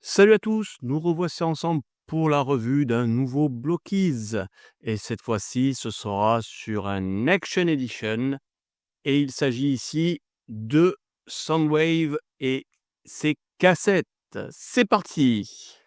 Salut à tous, nous revoici ensemble pour la revue d'un nouveau Blockies. Et cette fois-ci, ce sera sur un Action Edition. Et il s'agit ici de Soundwave et ses cassettes. C'est parti!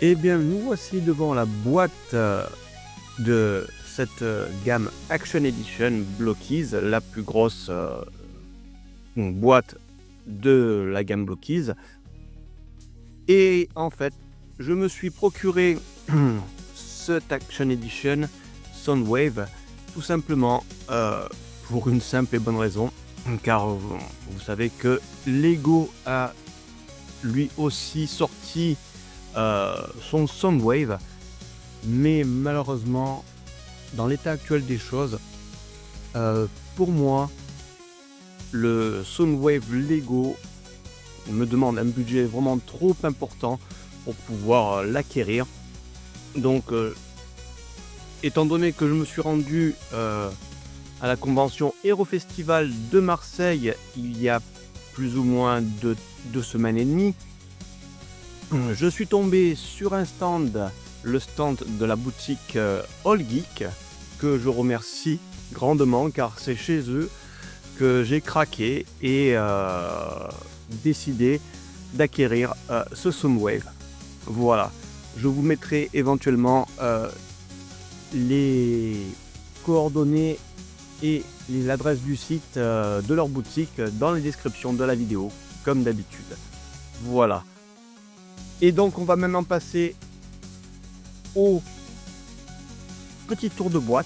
Eh bien, nous voici devant la boîte de cette gamme Action Edition Blockies, la plus grosse boîte de la gamme Blockies. Et en fait, je me suis procuré cette Action Edition Soundwave tout simplement pour une simple et bonne raison, car vous savez que Lego a lui aussi sorti son Soundwave, mais malheureusement dans l'état actuel des choses, pour moi le Soundwave Lego me demande un budget vraiment trop important pour pouvoir l'acquérir. Donc étant donné que je me suis rendu à la convention Hero Festival de Marseille il y a plus ou moins 2 semaines et demie, je suis tombé sur un stand, le stand de la boutique All Geek, que je remercie grandement car c'est chez eux que j'ai craqué et décidé d'acquérir ce Soundwave. Voilà, je vous mettrai éventuellement les coordonnées et l'adresse du site de leur boutique dans les descriptions de la vidéo, comme d'habitude. Voilà. Et donc on va maintenant passer au petit tour de boîte.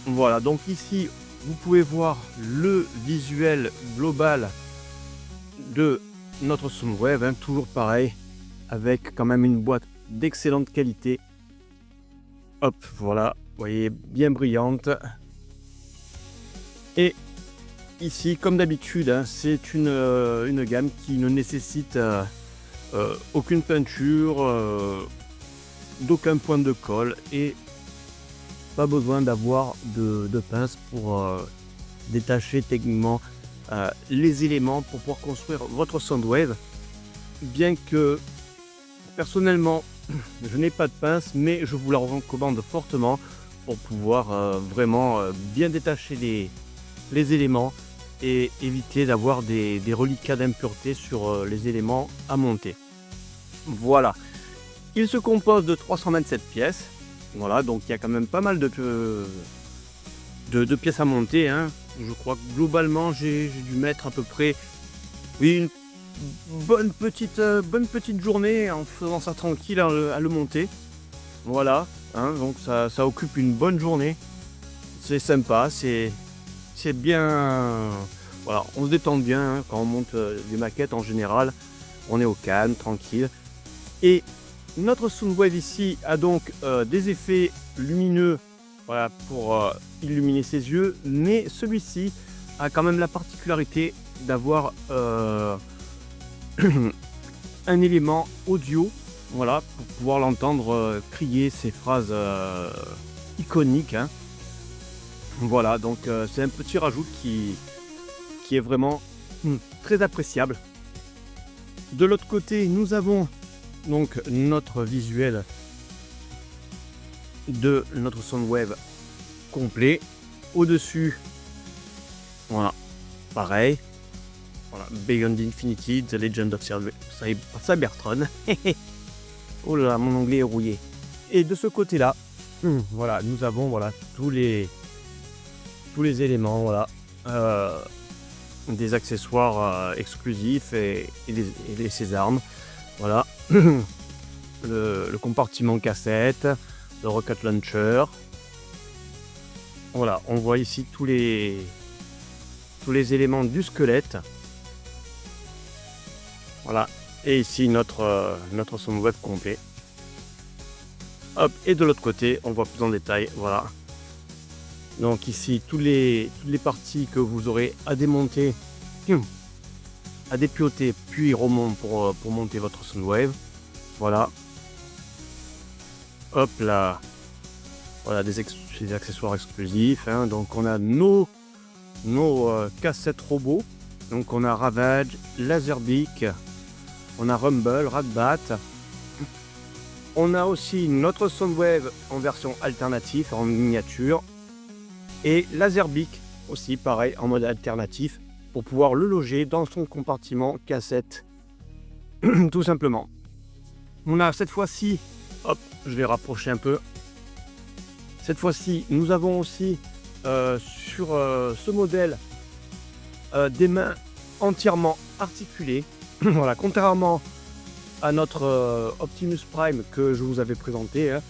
Voilà, donc ici vous pouvez voir le visuel global de notre Soundwave, hein, toujours pareil, avec quand même une boîte d'excellente qualité. Hop, voilà, vous voyez, bien brillante. Et ici, comme d'habitude, hein, c'est une gamme qui ne nécessite aucune peinture, d'aucun point de colle et pas besoin d'avoir de pince pour détacher techniquement les éléments pour pouvoir construire votre Soundwave. Bien que personnellement je n'ai pas de pince, mais je vous la recommande fortement pour pouvoir vraiment bien détacher les éléments et éviter d'avoir des reliquats d'impureté sur les éléments à monter. Voilà, il se compose de 327 pièces. Voilà, donc il y a quand même pas mal de pièces à monter, hein. Je crois que globalement j'ai dû mettre à peu près une bonne petite journée en faisant ça tranquille à le monter. Voilà, hein, donc ça occupe une bonne journée. C'est sympa, c'est bien. Voilà, on se détend bien hein, quand on monte des maquettes en général. On est au calme, tranquille. Et notre Soundwave ici a donc des effets lumineux, voilà, pour illuminer ses yeux, mais celui-ci a quand même la particularité d'avoir un élément audio, voilà, pour pouvoir l'entendre crier ces phrases iconiques, hein. Voilà, donc c'est un petit rajout qui est vraiment très appréciable. De l'autre côté, nous avons donc notre visuel de notre Soundwave complet. Au-dessus, voilà, pareil. Voilà, Beyond Infinity, The Legend of Cybertron. Oh là là, mon anglais est rouillé. Et de ce côté-là, voilà, nous avons voilà tous les éléments, voilà, des accessoires exclusifs et ses armes. Voilà, le compartiment cassette, le Rocket Launcher. Voilà, on voit ici tous les éléments du squelette. Voilà, et ici notre Soundwave complet. Hop, et de l'autre côté, on voit plus en détail, voilà, Donc ici, toutes les parties que vous aurez à démonter, à dépioter, puis remonter pour monter votre Soundwave. Voilà. Hop là. Voilà des accessoires exclusifs. Hein. Donc on a nos cassettes robots. Donc on a Ravage, Laserbeak, on a Rumble, Ratbat. On a aussi notre Soundwave en version alternative, en miniature. Et Laserbeak aussi pareil en mode alternatif pour pouvoir le loger dans son compartiment cassette. Tout simplement. On a cette fois-ci, hop, je vais rapprocher un peu. Cette fois-ci, nous avons aussi sur ce modèle des mains entièrement articulées. Voilà, contrairement à notre Optimus Prime que je vous avais présenté, hein,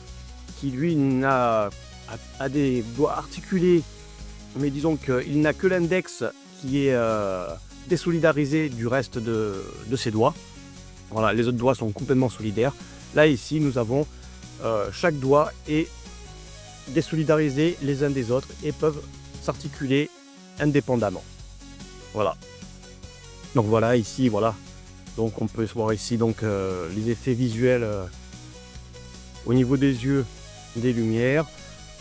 qui lui a des doigts articulés, mais disons qu'il n'a que l'index qui est désolidarisé du reste de ses doigts. Voilà, les autres doigts sont complètement solidaires. Là ici, nous avons chaque doigt est désolidarisé les uns des autres et peuvent s'articuler indépendamment. Voilà. Donc voilà, ici, voilà. Donc on peut voir ici donc les effets visuels au niveau des yeux, des lumières.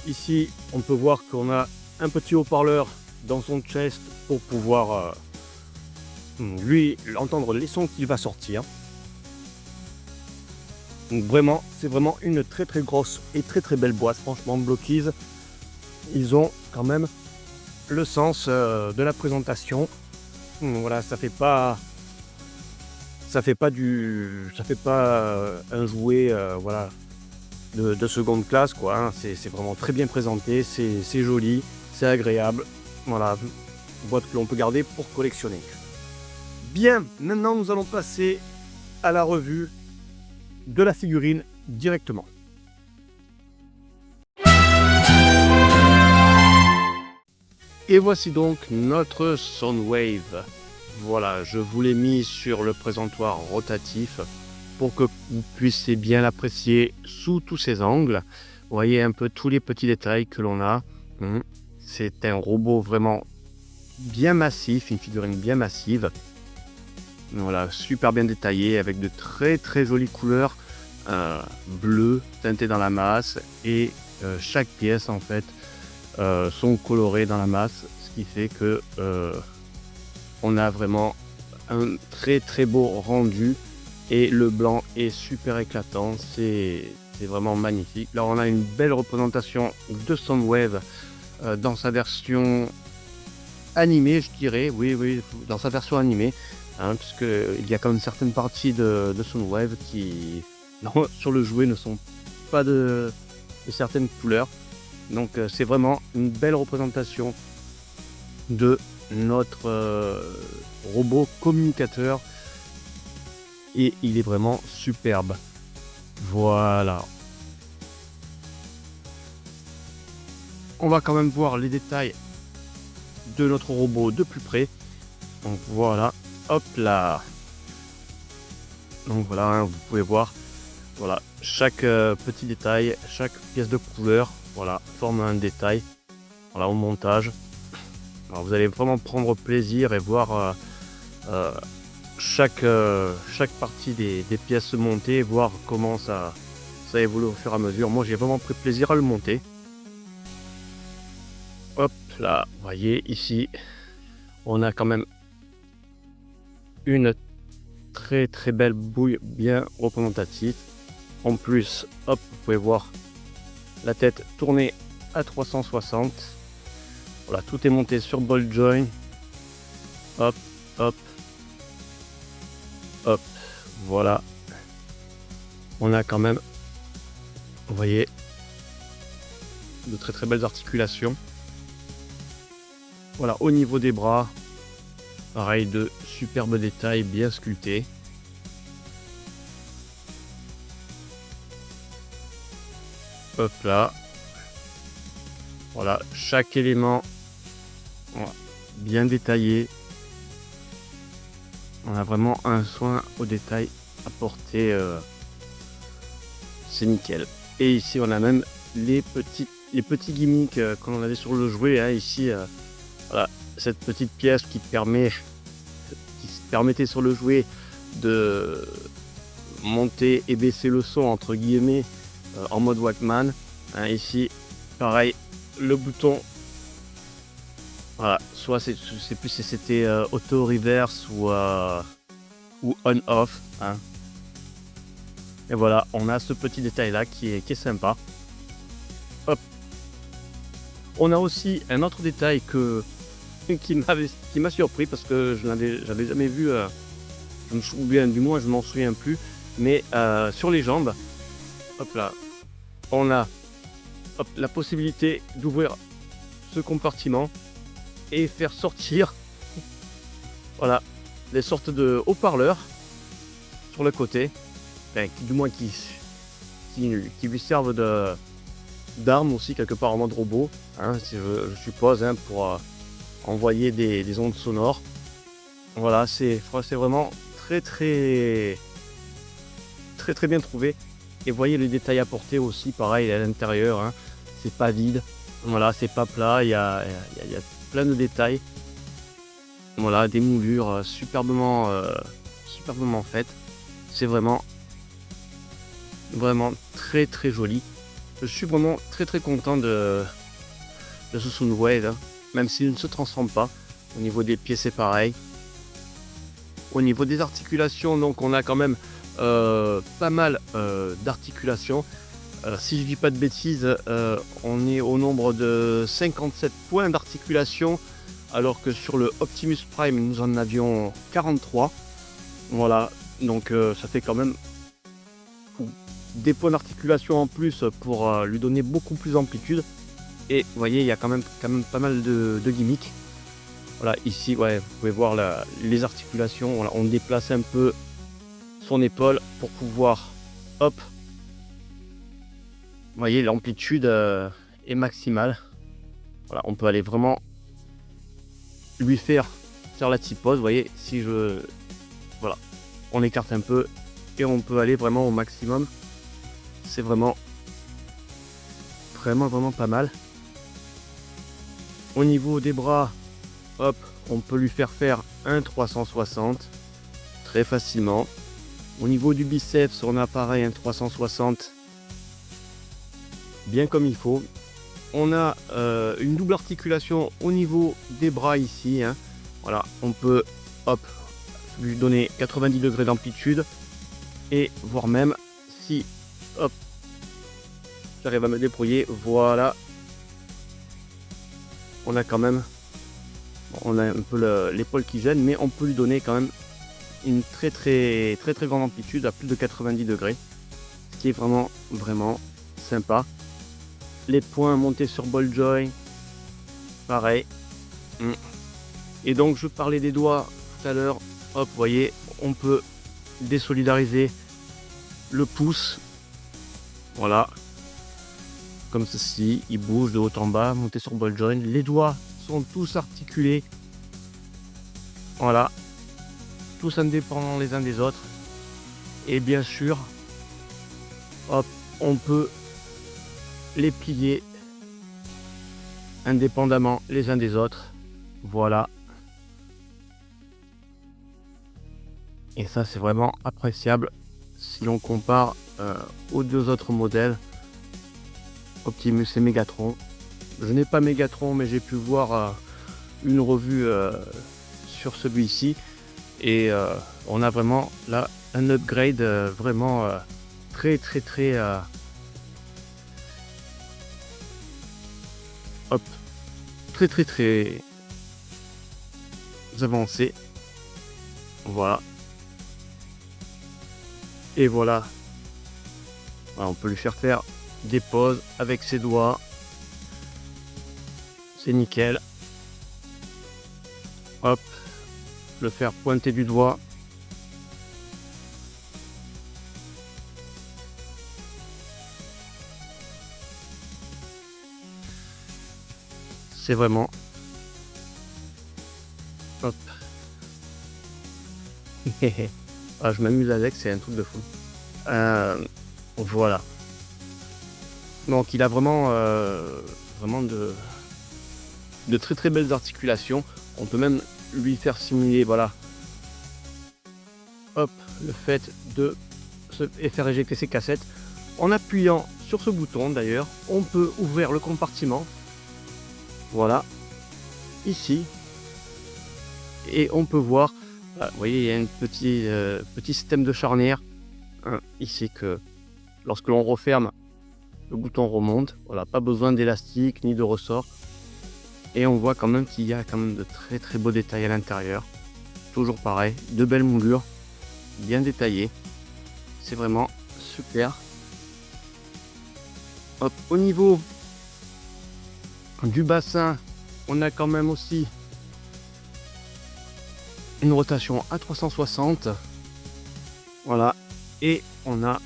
Ici, on peut voir qu'on a un petit haut-parleur dans son chest pour pouvoir lui entendre les sons qu'il va sortir. Donc vraiment, c'est vraiment une très grosse et très belle boîte. Franchement, Blockies, ils ont quand même le sens de la présentation. Voilà, ça fait pas un jouet voilà de seconde classe quoi. Hein. C'est vraiment très bien présenté, c'est joli, c'est agréable. Voilà, une boîte que l'on peut garder pour collectionner. Bien, maintenant nous allons passer à la revue de la figurine directement. Et voici donc notre Soundwave. Voilà, je vous l'ai mis sur le présentoir rotatif pour que vous puissiez bien l'apprécier sous tous ses angles. Vous voyez un peu tous les petits détails que l'on a. C'est un robot vraiment bien massif, une figurine bien massive. Voilà, super bien détaillé avec de très jolies couleurs bleues teintées dans la masse et chaque pièce en fait sont colorées dans la masse, ce qui fait que on a vraiment un très beau rendu et le blanc est super éclatant, c'est vraiment magnifique. Là on a une belle représentation de Soundwave dans sa version animée, je dirais, oui, dans sa version animée. Hein, puisque il y a quand même certaines parties de Soundwave qui sur le jouet ne sont pas de certaines couleurs. Donc c'est vraiment une belle représentation de notre robot communicateur et il est vraiment superbe. Voilà. On va quand même voir les détails de notre robot de plus près. Donc voilà. Hop là. Donc voilà, hein, vous pouvez voir, voilà, chaque petit détail, chaque pièce de couleur, voilà, forme un détail. Voilà, au montage. Alors, vous allez vraiment prendre plaisir et voir chaque partie des pièces se monter, et voir comment ça évolue au fur et à mesure. Moi, j'ai vraiment pris plaisir à le monter. Hop là, vous voyez ici, on a quand même une très belle bouille bien représentative. En plus, hop, vous pouvez voir la tête tournée à 360. Voilà, tout est monté sur ball joint. Hop, voilà. On a quand même, vous voyez, de très belles articulations. Voilà, au niveau des bras, pareil, de superbes détails bien sculptés. Hop là. Voilà, chaque élément voilà, bien détaillé. On a vraiment un soin au détail apporté. C'est nickel. Et ici, on a même les petites les petits gimmicks qu'on avait sur le jouet, hein, ici, voilà, cette petite pièce qui se permettait sur le jouet de monter et baisser le son entre guillemets en mode Walkman, hein, ici pareil, le bouton, voilà, soit je sais plus si c'était auto reverse ou on off, hein. Et voilà, on a ce petit détail là qui est sympa. Hop. On a aussi un autre détail qui m'a surpris parce que j'avais jamais vu, je me souviens, du moins je m'en souviens plus, mais sur les jambes, hop là, on a la possibilité d'ouvrir ce compartiment et faire sortir, voilà, des sortes de haut-parleurs sur le côté, enfin, du moins qui lui servent d'arme aussi quelque part en mode robot, hein, je suppose, hein, pour envoyer des ondes sonores. Voilà, c'est vraiment très bien trouvé. Et voyez les détails apportés aussi, pareil à l'intérieur, hein, c'est pas vide, voilà, c'est pas plat, il y a plein de détails. Voilà, des moulures superbement faites. C'est vraiment très joli. Je suis vraiment très content de ce Soundwave, hein, même s'il ne se transforme pas. Au niveau des pieds, c'est pareil. Au niveau des articulations, donc on a quand même pas mal d'articulations. Si je dis pas de bêtises, on est au nombre de 57 points d'articulation, alors que sur le Optimus Prime nous en avions 43. Voilà, donc ça fait quand même des points d'articulation en plus pour lui donner beaucoup plus d'amplitude. Et vous voyez, il y a quand même pas mal de gimmicks. Voilà, ici, ouais, vous pouvez voir les articulations. Voilà, on déplace un peu son épaule pour pouvoir, hop, vous voyez, l'amplitude est maximale. Voilà, on peut aller vraiment lui faire la petite pause. Vous voyez, si voilà, on écarte un peu et on peut aller vraiment au maximum. C'est vraiment pas mal. Au niveau des bras, hop, on peut lui faire un 360 très facilement. Au niveau du biceps, on a pareil un 360 bien comme il faut. On a une double articulation au niveau des bras ici, hein. Voilà, on peut, hop, lui donner 90 degrés d'amplitude, et voire même si, hop, j'arrive à me débrouiller, voilà, on a quand même, on a un peu l'épaule qui gêne, mais on peut lui donner quand même une très grande amplitude à plus de 90 degrés, ce qui est vraiment sympa. Les points montés sur ball joint, pareil. Et donc je parlais des doigts tout à l'heure, hop, vous voyez, on peut désolidariser le pouce, voilà, comme ceci, il bouge de haut en bas, monté sur ball joint. Les doigts sont tous articulés, voilà, tous indépendants les uns des autres. Et bien sûr, hop, on peut les plier indépendamment les uns des autres, voilà. Et ça, c'est vraiment appréciable si l'on compare aux deux autres modèles, Optimus et Megatron. Je n'ai pas Megatron, mais j'ai pu voir une revue sur celui-ci, et on a vraiment là un upgrade vraiment très hop, très avancé, voilà. Et voilà, on peut lui faire des pauses avec ses doigts, c'est nickel. Hop, le faire pointer du doigt, c'est vraiment, hop. Ah, je m'amuse avec, c'est un truc de fou. Voilà. Donc il a vraiment, vraiment de très très belles articulations. On peut même lui faire simuler, voilà, hop, le fait de et faire éjecter ses cassettes. En appuyant sur ce bouton d'ailleurs, on peut ouvrir le compartiment, voilà, ici, et on peut voir, vous voyez, il y a un petit système de charnière, hein, ici, que lorsque l'on referme, le bouton remonte, voilà, pas besoin d'élastique ni de ressort, et on voit quand même qu'il y a quand même de très très beaux détails à l'intérieur, toujours pareil, de belles moulures, bien détaillées, c'est vraiment super. Hop, au niveau du bassin, on a quand même aussi une rotation à 360, voilà, et on a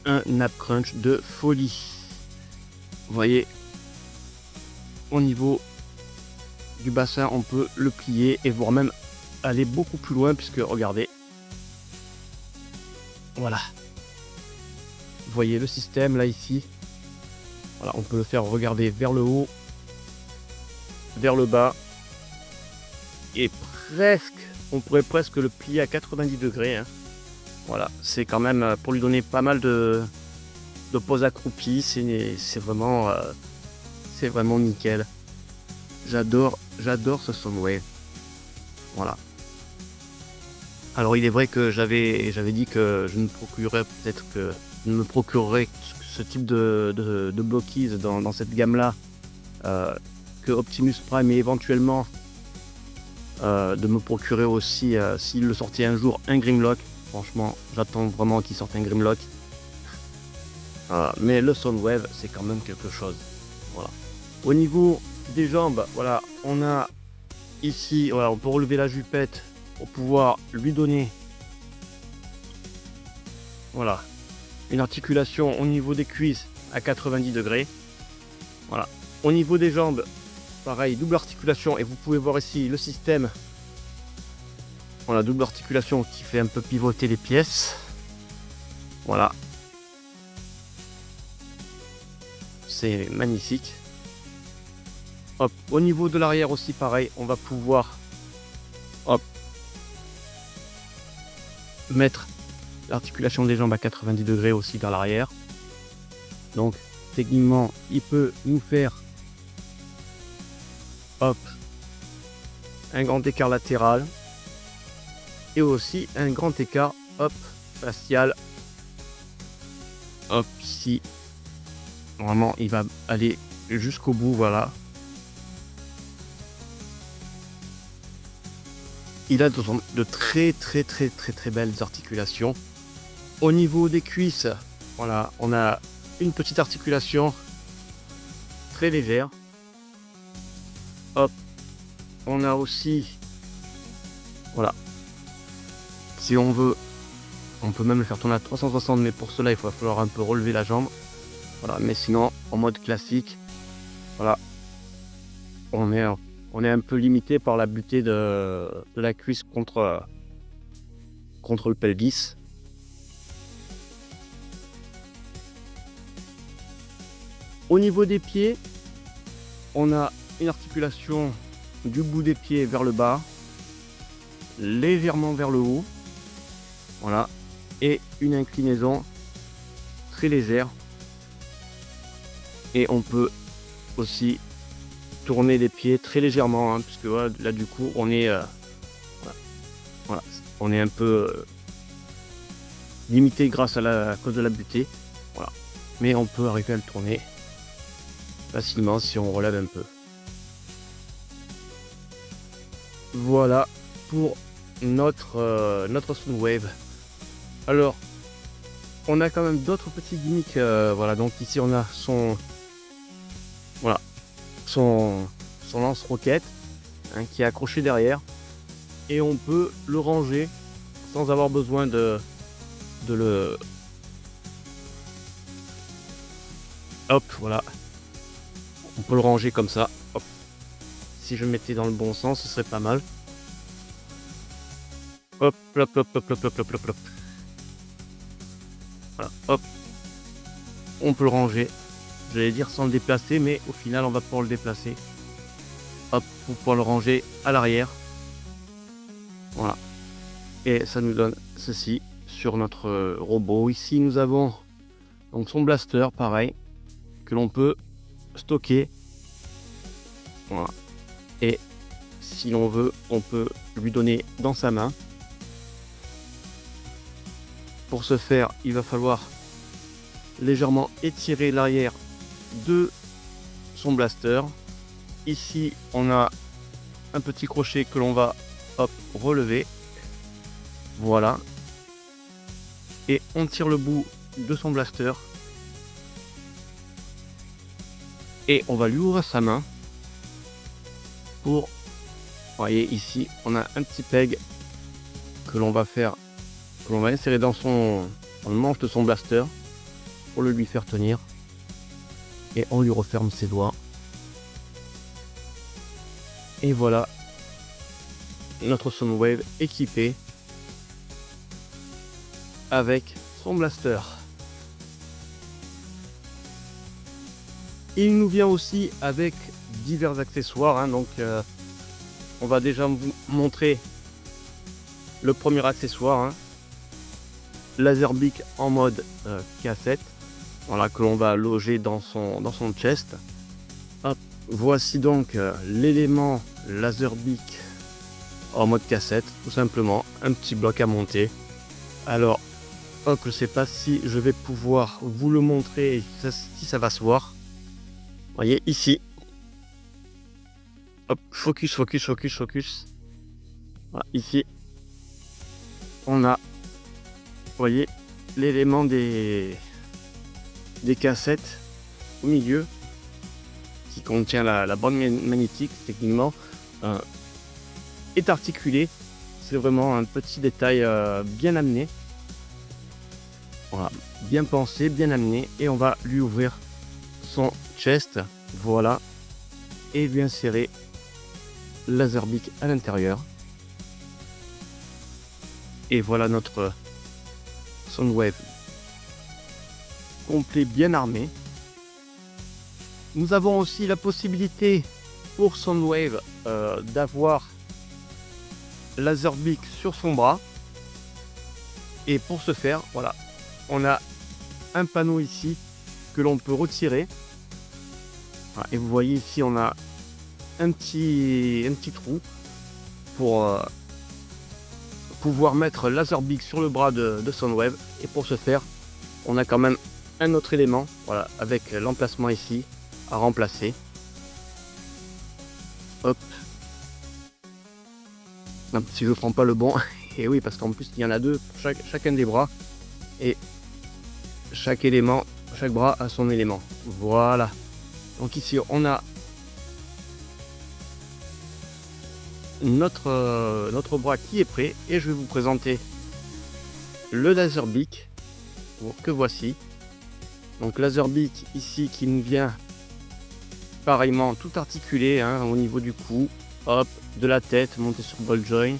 un nap crunch de folie. Vous voyez, au niveau du bassin, on peut le plier et voire même aller beaucoup plus loin, puisque regardez, voilà, vous voyez le système là ici, voilà, on peut le faire regarder vers le haut, vers le bas, et presque, on pourrait presque le plier à 90 degrés, hein. Voilà, c'est quand même pour lui donner pas mal de pose accroupie, c'est vraiment nickel. J'adore ce Soundwave. Voilà. Alors il est vrai que j'avais dit que je ne procurerais peut-être que je ne me procurerais ce type de Blockies dans cette gamme là, que Optimus Prime, et éventuellement de me procurer aussi, s'il le sortait un jour, un Grimlock. Franchement, j'attends vraiment qu'il sorte un Grimlock. Mais le Soundwave, c'est quand même quelque chose. Voilà. Au niveau des jambes, voilà, on a ici, voilà, on peut relever la jupette pour pouvoir lui donner, voilà, une articulation au niveau des cuisses à 90 degrés. Voilà. Au niveau des jambes, pareil, double articulation, et vous pouvez voir ici le système. Voilà, double articulation qui fait un peu pivoter les pièces. Voilà. C'est magnifique. Hop, au niveau de l'arrière aussi pareil, on va pouvoir, hop, mettre l'articulation des jambes à 90 degrés aussi vers l'arrière. Donc techniquement, il peut nous faire, hop, un grand écart latéral et aussi un grand écart, hop, facial. Hop, ici, normalement il va aller jusqu'au bout, voilà. Il a de très belles articulations. Au niveau des cuisses, voilà, on a une petite articulation très légère. Hop, on a aussi, voilà, si on veut, on peut même le faire tourner à 360, mais pour cela il va falloir un peu relever la jambe. Voilà, mais sinon en mode classique, voilà, on est un peu limité par la butée de la cuisse contre le pelvis. Au niveau des pieds, on a une articulation du bout des pieds vers le bas, légèrement vers le haut, voilà, et une inclinaison très légère. Et on peut aussi tourner les pieds très légèrement, hein, puisque voilà, là du coup on est voilà, on est un peu limité grâce à cause de la butée, voilà, mais on peut arriver à le tourner facilement si on relève un peu. Voilà pour notre Soundwave. Alors on a quand même d'autres petits gimmicks, voilà, donc ici on a son, voilà, son lance-roquette, hein, qui est accroché derrière, et on peut le ranger sans avoir besoin de le, hop, voilà, on peut le ranger comme ça. Hop. Si je mettais dans le bon sens, ce serait pas mal. Hop, hop, hop, hop, hop, hop, hop, hop, hop. Voilà, hop. on peut le ranger. J'allais dire sans le déplacer, mais au final on va pouvoir le déplacer. Hop, pour pouvoir le ranger à l'arrière. Voilà. Et ça nous donne ceci sur notre robot. Ici nous avons donc son blaster, pareil, que l'on peut stocker. Voilà. Et si l'on veut, on peut lui donner dans sa main. Pour ce faire, il va falloir légèrement étirer l'arrière de son blaster. Ici, on a un petit crochet que l'on va relever. Voilà. Et on tire le bout de son blaster. Et on va lui ouvrir sa main. Pour, vous voyez ici, on a un petit peg que l'on va faire, que l'on va insérer dans le manche de son blaster pour le lui faire tenir. Et on lui referme ses doigts. Et voilà notre Soundwave équipé avec son blaster. Il nous vient aussi avec divers accessoires, hein, donc on va déjà vous montrer le premier accessoire, hein, Laserbeak en mode cassette, voilà, que l'on va loger dans son chest. Hop, voici donc l'élément Laserbeak en mode cassette, tout simplement un petit bloc à monter. Alors hop, je sais pas si je vais pouvoir vous le montrer, si ça va se voir. Vous voyez ici, hop, focus. Voilà, ici, on a, vous voyez, l'élément des cassettes au milieu qui contient la bande magnétique, techniquement, est articulé. C'est vraiment un petit détail bien amené. Voilà, bien pensé, bien amené. Et on va lui ouvrir son chest, voilà, et lui insérer Laserbeak à l'intérieur. Et voilà notre Soundwave complet, bien armé. Nous avons aussi la possibilité pour Soundwave d'avoir Laserbeak sur son bras. Et pour ce faire, voilà, on a un panneau ici que l'on peut retirer. Voilà, et vous voyez ici, on a un petit trou pour pouvoir mettre Laserbeak sur le bras de Soundwave. Et pour ce faire, on a quand même un autre élément, voilà, avec l'emplacement ici à remplacer. Hop. Non, si je ne prends pas le bon, et oui, parce qu'en plus il y en a deux pour chacun des bras, et chaque élément, chaque bras a son élément. Voilà. Donc ici on a notre bras qui est prêt, et je vais vous présenter le Laserbeak que voici. Donc Laserbeak ici qui nous vient pareillement tout articulé, hein, au niveau du cou, hop, de la tête, monté sur ball joint.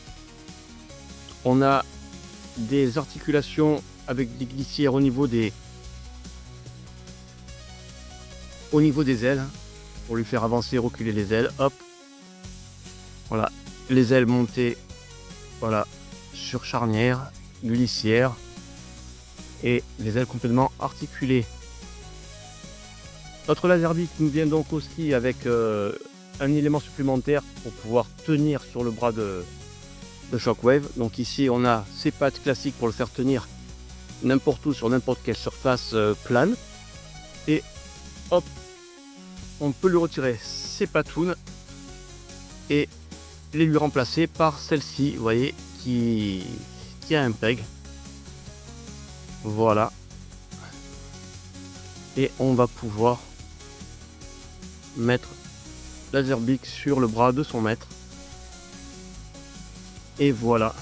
On a des articulations avec des glissières au niveau des ailes, hein, pour lui faire avancer et reculer les ailes. Hop, voilà, les ailes montées, voilà, sur charnière, glissière, et les ailes complètement articulées. Notre Laserbeak nous vient donc aussi avec un élément supplémentaire pour pouvoir tenir sur le bras de Shockwave. Donc ici on a ses pattes classiques pour le faire tenir n'importe où sur n'importe quelle surface plane. Et hop, on peut lui retirer ses patounes et les lui remplacer par celle-ci, vous voyez, qui a un peg. Voilà. Et on va pouvoir mettre Laserbeak sur le bras de son maître. Et voilà.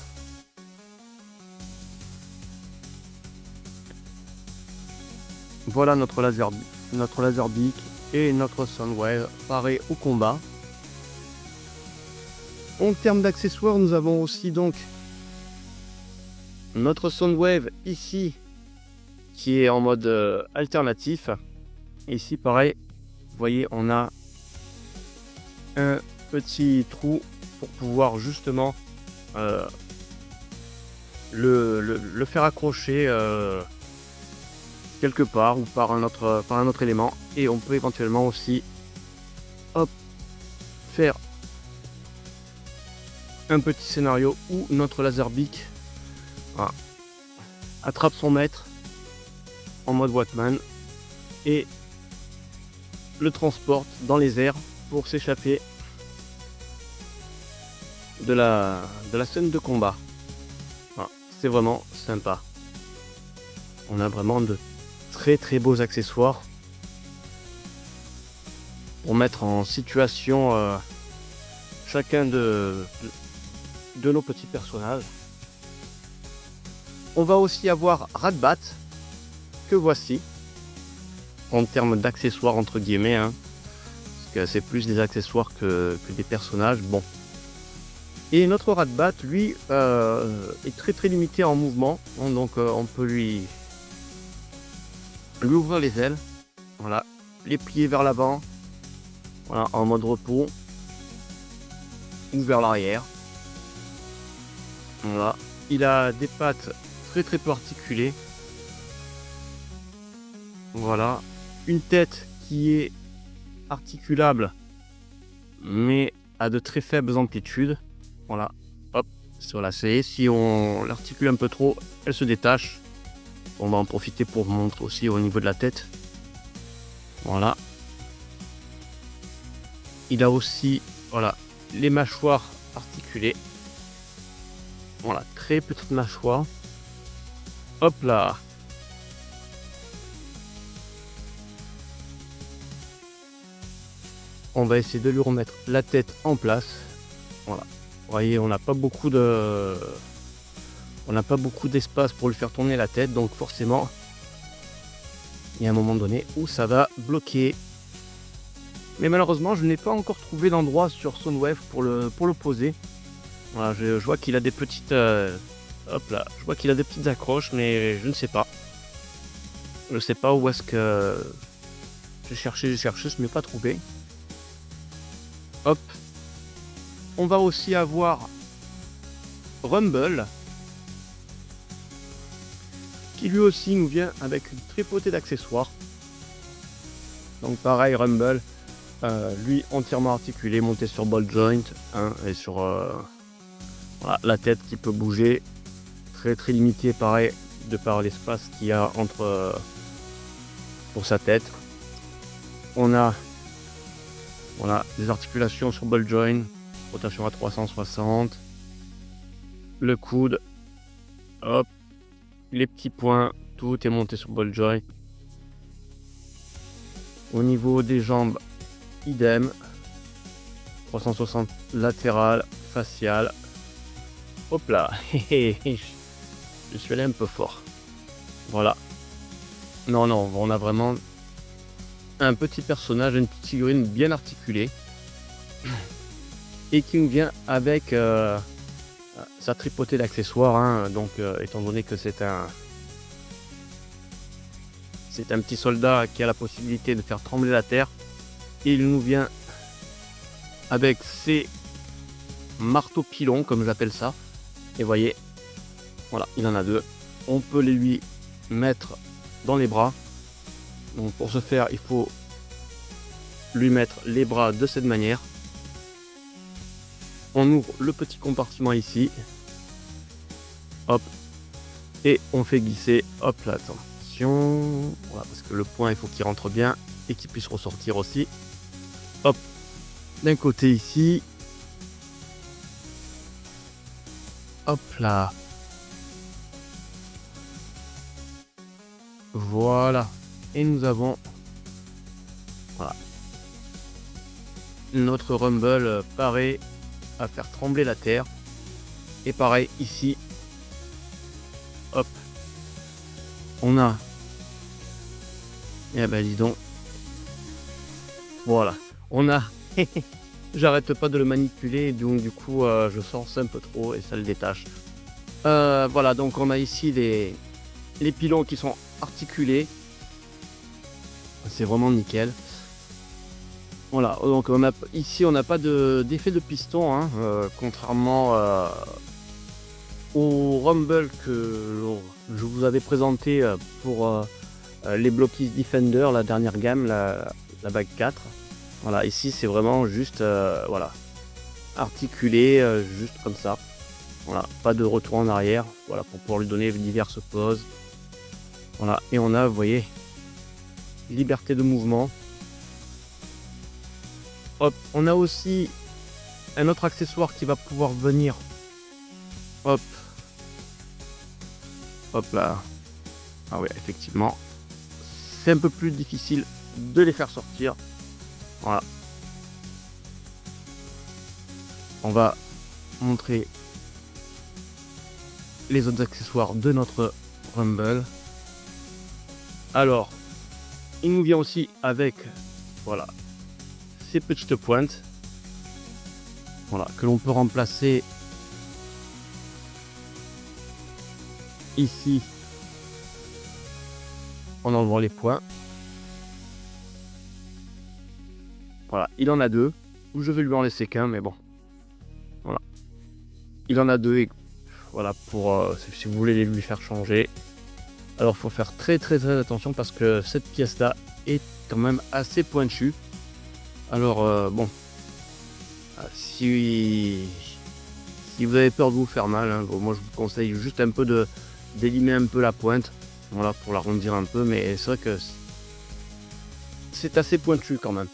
Voilà notre Laserbeak et notre Soundwave paré au combat. En termes d'accessoires, nous avons aussi donc notre Soundwave ici qui est en mode alternatif. Et ici pareil, vous voyez, on a un petit trou pour pouvoir justement le faire accrocher quelque part ou par un autre élément. Et on peut éventuellement aussi faire un petit scénario où notre Laserbeak attrape son maître en mode Wattman et le transporte dans les airs pour s'échapper de la scène de combat. Voilà, c'est vraiment sympa. On a vraiment de très beaux accessoires pour mettre en situation chacun de nos petits personnages. On va aussi avoir Ratbat, que voici, en termes d'accessoires entre guillemets, hein, parce que c'est plus des accessoires que des personnages. Bon. Et notre Ratbat, lui, est très limité en mouvement, hein, donc on peut lui ouvrir les ailes, voilà, les plier vers l'avant, voilà, en mode repos, ou vers l'arrière. Voilà, il a des pattes très peu articulées. Voilà, une tête qui est articulable, mais à de très faibles amplitudes. Voilà, hop, sur la C. Si on l'articule un peu trop, elle se détache. On va en profiter pour vous montrer aussi au niveau de la tête. Voilà. Il a aussi, voilà, les mâchoires articulées. Voilà, très petite mâchoire. Hop là. On va essayer de lui remettre la tête en place. Voilà. Vous voyez, on n'a pas beaucoup d'espace pour lui faire tourner la tête, donc forcément, il y a un moment donné où ça va bloquer. Mais malheureusement, je n'ai pas encore trouvé d'endroit sur Soundwave pour le poser. Voilà, je vois qu'il a des petites, hop là, je vois qu'il a des petites accroches, mais je ne sais pas. Je ne sais pas où est-ce que j'ai cherché, je n'ai pas trouvé. Hop. On va aussi avoir Rumble, qui lui aussi nous vient avec une tripotée d'accessoires. Donc pareil, Rumble, lui entièrement articulé, monté sur ball joint, hein, et sur voilà, la tête qui peut bouger, très limité pareil, de par l'espace qu'il y a entre pour sa tête. On a voilà, des articulations sur ball joint, rotation à 360, le coude, hop, les petits points, tout est monté sur ball joint. Au niveau des jambes, idem, 360 latéral, facial. Hop là, je suis allé un peu fort. Voilà. Non, on a vraiment un petit personnage, une petite figurine bien articulée. Et qui nous vient avec sa tripotée d'accessoires, hein, donc étant donné que c'est un petit soldat qui a la possibilité de faire trembler la terre, il nous vient avec ses marteaux pilons, comme j'appelle ça. Et voyez, voilà, il en a deux. On peut les lui mettre dans les bras. Donc pour ce faire, il faut lui mettre les bras de cette manière. On ouvre le petit compartiment ici. Hop. Et on fait glisser. Hop là, attention. Voilà, parce que le point, il faut qu'il rentre bien et qu'il puisse ressortir aussi. Hop. D'un côté ici. Hop là. Voilà. Et nous avons voilà, notre Rumble paré à faire trembler la terre. Et pareil ici. Hop. On a. Eh ben dis donc. Voilà. On a. J'arrête pas de le manipuler, donc du coup je force un peu trop et ça le détache. Voilà, donc on a ici les pilons qui sont articulé. C'est vraiment nickel. Voilà, donc ici on n'a pas d'effet de piston, hein, contrairement au Rumble que je vous avais présenté pour les Blockies Defender, la dernière gamme, la vague 4. Voilà, ici c'est vraiment juste voilà, articulé, juste comme ça. Voilà, pas de retour en arrière, voilà, pour pouvoir lui donner diverses poses. Voilà, et on a, vous voyez, liberté de mouvement. Hop, on a aussi un autre accessoire qui va pouvoir venir. Hop. Hop là. Ah ouais, effectivement. C'est un peu plus difficile de les faire sortir. Voilà. On va montrer les autres accessoires de notre Rumble. Alors, il nous vient aussi avec, voilà, ces petites pointes, voilà, que l'on peut remplacer ici en enlevant les points. Voilà, il en a deux. Je vais lui en laisser qu'un, mais bon, voilà, il en a deux et voilà, pour si vous voulez lui faire changer. Alors, il faut faire très attention parce que cette pièce là est quand même assez pointue. Alors bon, si vous avez peur de vous faire mal, hein, bon, moi je vous conseille juste un peu d'élimer un peu la pointe, voilà, pour l'arrondir un peu, mais c'est vrai que c'est assez pointu quand même.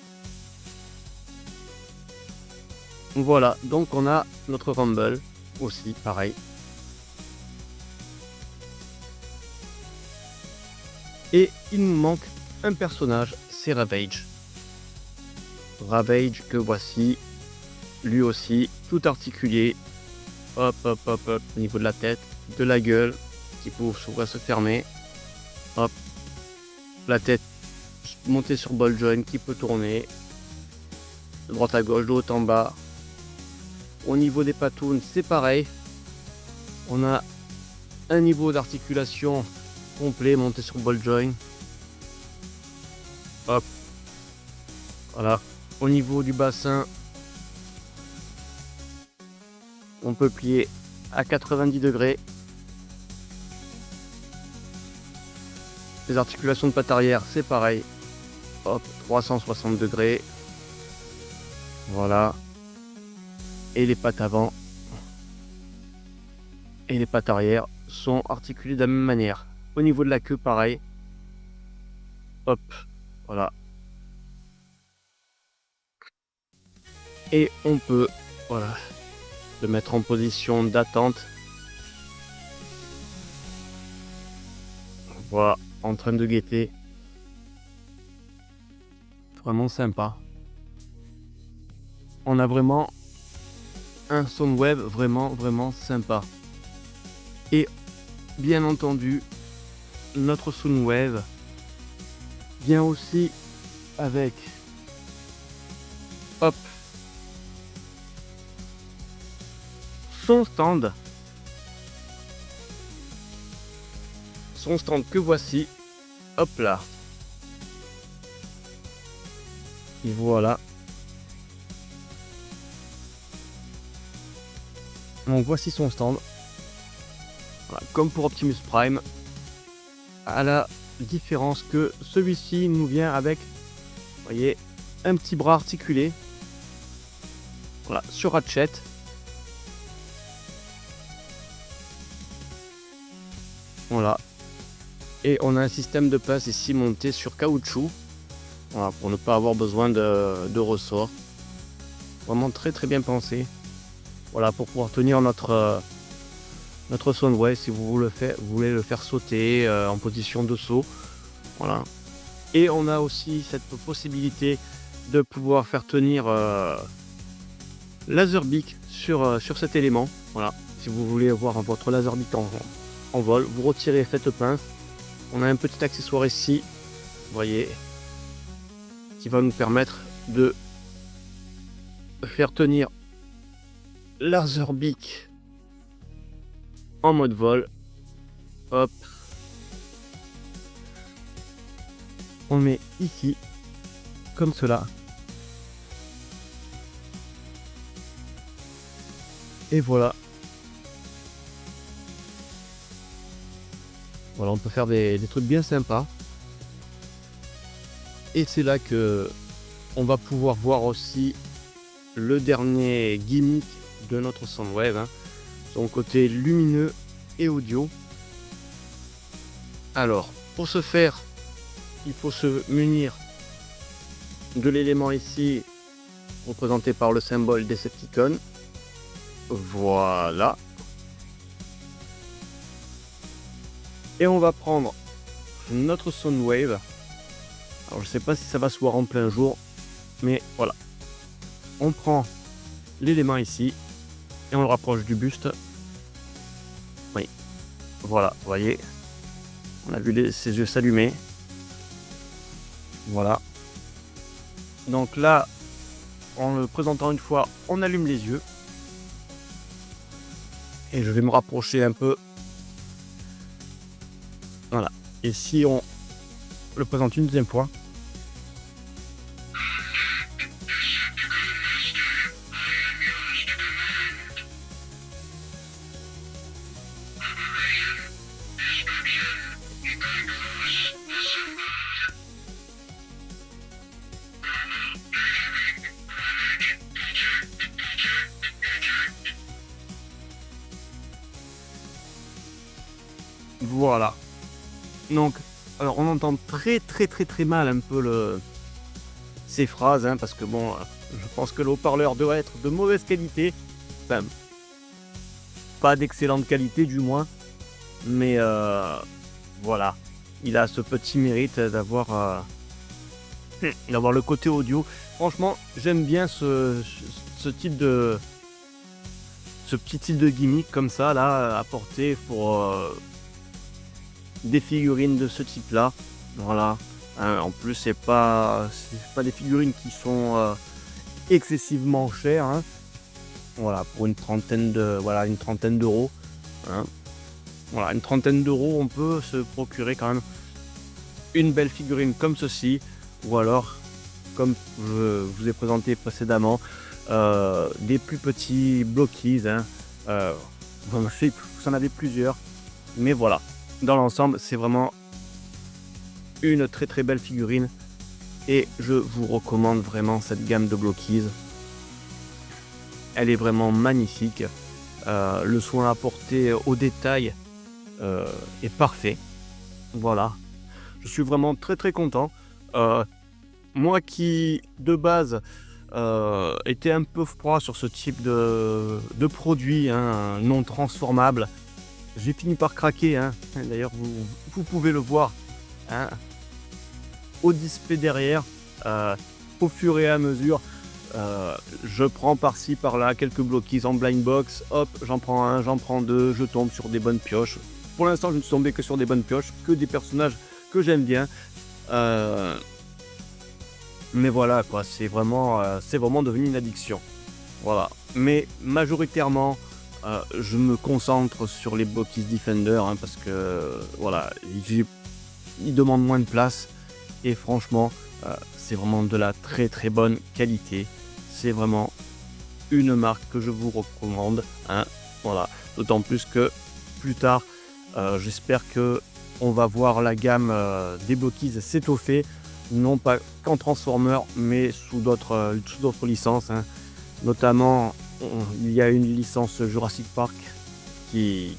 Voilà, donc on a notre Rumble aussi, pareil. Et il nous manque un personnage, c'est Ravage. Ravage que voici, lui aussi, tout articulé. Hop, hop, hop, hop, au niveau de la tête, de la gueule, qui peut s'ouvrir, se fermer. Hop, la tête montée sur ball joint qui peut tourner. De droite à gauche, de haut en bas. Au niveau des patounes, c'est pareil. On a un niveau d'articulation complet monté sur ball joint. Hop. Voilà. Au niveau du bassin, on peut plier à 90 degrés. Les articulations de patte arrière, c'est pareil. Hop, 360 degrés. Voilà. Et les pattes avant et les pattes arrière sont articulées de la même manière. Au niveau de la queue, pareil. Hop, voilà. Et on peut, voilà, le mettre en position d'attente. Voilà, en train de guetter. Vraiment sympa. On a vraiment un Soundwave vraiment sympa. Et bien entendu, notre Soundwave vient aussi avec, hop, son stand. Son stand que voici. Hop là. Et voilà. Donc voici son stand. Voilà, comme pour Optimus Prime. À la différence que celui-ci nous vient avec, vous voyez, un petit bras articulé. Voilà, sur ratchet. Voilà. Et on a un système de pince ici monté sur caoutchouc. Voilà, pour ne pas avoir besoin de ressort. Vraiment très bien pensé. Voilà, pour pouvoir tenir notre Soundwave si vous voulez le faire sauter en position de saut. Voilà. Et on a aussi cette possibilité de pouvoir faire tenir Laserbeak sur cet élément. Voilà. Si vous voulez voir votre Laserbeak en vol, vous retirez cette pince. On a un petit accessoire ici, vous voyez, qui va nous permettre de faire tenir Laserbeak en mode vol. Hop. on le met ici, comme cela. Et voilà. Voilà, on peut faire des trucs bien sympas. Et c'est là que on va pouvoir voir aussi le dernier gimmick de notre Soundwave, hein, son côté lumineux et audio. Alors, pour ce faire, il faut se munir de l'élément ici, représenté par le symbole Decepticon. Voilà. Et on va prendre notre Soundwave. Alors je sais pas si ça va se voir en plein jour, mais voilà. On prend l'élément ici et on le rapproche du buste. Oui, voilà, vous voyez. On a vu ses yeux s'allumer. Voilà. Donc là, en le présentant une fois, on allume les yeux. Et je vais me rapprocher un peu. Voilà. Et si on le présente une deuxième fois. Voilà. Donc, alors on entend très mal un peu ces phrases, hein, parce que bon, je pense que le haut-parleur doit être de mauvaise qualité. Enfin, pas d'excellente qualité du moins. Mais voilà. Il a ce petit mérite d'avoir le côté audio. Franchement, j'aime bien ce type de... Ce petit type de gimmick comme ça, là, apporté pour... des figurines de ce type là, voilà. En plus c'est pas des figurines qui sont excessivement chères, hein. Voilà, pour une trentaine d'euros, hein. Voilà, une trentaine d'euros, on peut se procurer quand même une belle figurine comme ceci, ou alors comme je vous ai présenté précédemment, des plus petits blockies, hein. Vous en avez plusieurs, mais voilà. Dans l'ensemble, c'est vraiment une très belle figurine et je vous recommande vraiment cette gamme de blockies. Elle est vraiment magnifique. Le soin apporté au détail est parfait. Voilà. Je suis vraiment très content. Moi qui, de base, était un peu froid sur ce type de produit, hein, non transformable, j'ai fini par craquer, hein. D'ailleurs vous pouvez le voir, hein, au display derrière, au fur et à mesure. Je prends par-ci par-là quelques blockies en blind box, hop, j'en prends un, j'en prends deux, je tombe sur des bonnes pioches. Pour l'instant je ne suis tombé que sur des bonnes pioches, que des personnages que j'aime bien. Mais voilà quoi, c'est vraiment devenu une addiction. Voilà. Mais majoritairement, je me concentre sur les blockies Defender, hein, parce que voilà, ils demandent moins de place et franchement c'est vraiment de la très bonne qualité. C'est vraiment une marque que je vous recommande, hein, voilà. D'autant plus que plus tard, j'espère que on va voir la gamme des blockies s'étoffer, non pas qu'en Transformers mais sous d'autres licences, hein. Notamment il y a une licence Jurassic Park qui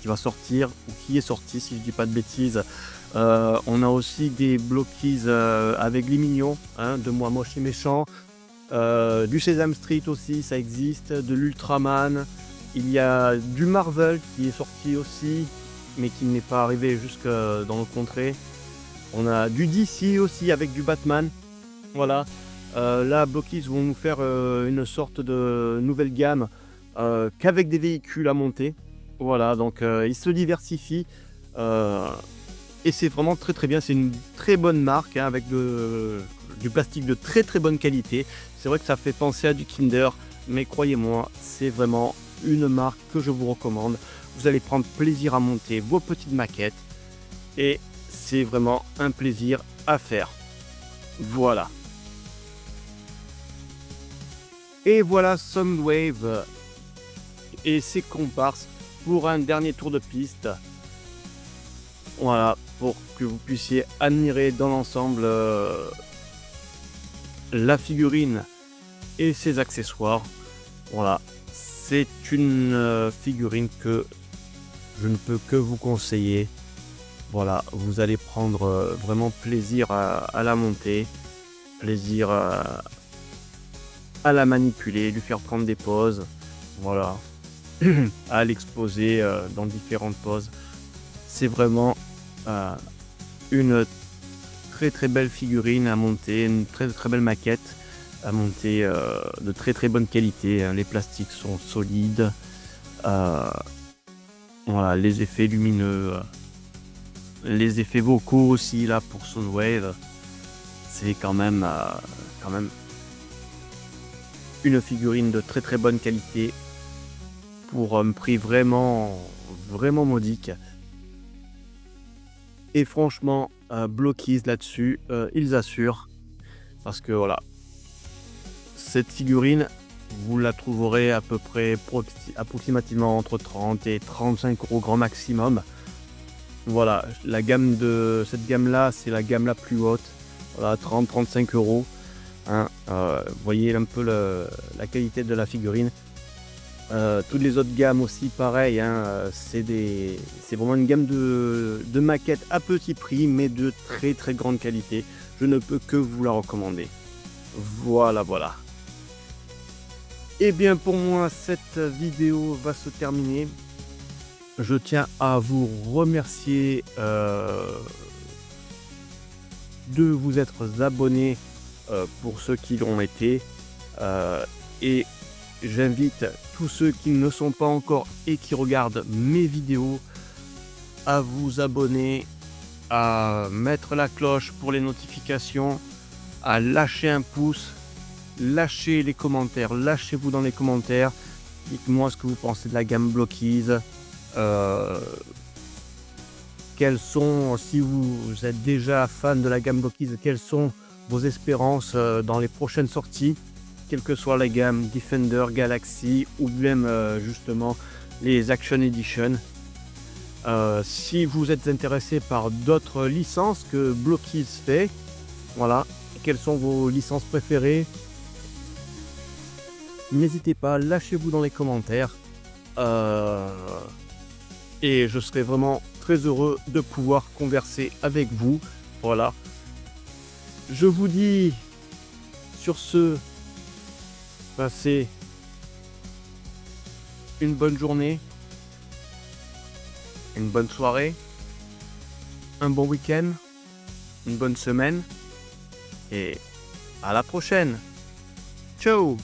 va sortir, ou qui est sortie si je dis pas de bêtises. On a aussi des blockies avec les mignons, hein, de Moi Moche et Méchant, du Sesame Street aussi, ça existe, de l'Ultraman. Il y a du Marvel qui est sorti aussi, mais qui n'est pas arrivé jusque dans nos contrées. On a du DC aussi avec du Batman. Voilà. Là, Blockies vont nous faire une sorte de nouvelle gamme qu'avec des véhicules à monter. Voilà, donc ils se diversifient et c'est vraiment très bien. C'est une très bonne marque, hein, avec du plastique de très bonne qualité. C'est vrai que ça fait penser à du Kinder, mais croyez-moi, c'est vraiment une marque que je vous recommande. Vous allez prendre plaisir à monter vos petites maquettes et c'est vraiment un plaisir à faire. Voilà. Et voilà Soundwave et ses comparses pour un dernier tour de piste. Voilà, pour que vous puissiez admirer dans l'ensemble la figurine et ses accessoires. Voilà, c'est une figurine que je ne peux que vous conseiller. Voilà, vous allez prendre vraiment plaisir à la monter, plaisir à la manipuler, lui faire prendre des poses, voilà, à l'exposer dans différentes poses. C'est vraiment une très très belle figurine à monter, une très très belle maquette à monter de très très bonne qualité. Les plastiques sont solides, voilà, les effets lumineux, les effets vocaux aussi là pour Soundwave, c'est quand même une figurine de très très bonne qualité pour un prix vraiment modique. Et franchement, Blockies là-dessus, ils assurent. Parce que voilà, cette figurine, vous la trouverez à peu près approximativement entre 30 et 35 € grand maximum. Voilà, cette gamme-là, c'est la gamme la plus haute. Voilà, 30-35 €. Hein, vous voyez un peu la qualité de la figurine. Toutes les autres gammes aussi pareil, hein, c'est vraiment une gamme de maquettes à petit prix mais de très très grande qualité. Je ne peux que vous la recommander. Voilà. Et bien pour moi cette vidéo va se terminer. Je tiens à vous remercier de vous être abonnés pour ceux qui l'ont été et j'invite tous ceux qui ne sont pas encore et qui regardent mes vidéos à vous abonner, à mettre la cloche pour les notifications, à lâcher un pouce, lâchez les commentaires, lâchez-vous dans les commentaires, dites-moi ce que vous pensez de la gamme Blockies, quelles sont, si vous êtes déjà fan de la gamme Blockies, quelles sont vos espérances dans les prochaines sorties, quelle que soit la gamme Defender, Galaxy ou même justement les Action Edition. Si vous êtes intéressé par d'autres licences que Blockies fait, voilà, quelles sont vos licences préférées, n'hésitez pas, lâchez-vous dans les commentaires et je serai vraiment très heureux de pouvoir converser avec vous. Voilà, je vous dis sur ce, passez une bonne journée, une bonne soirée, un bon week-end, une bonne semaine et à la prochaine. Ciao.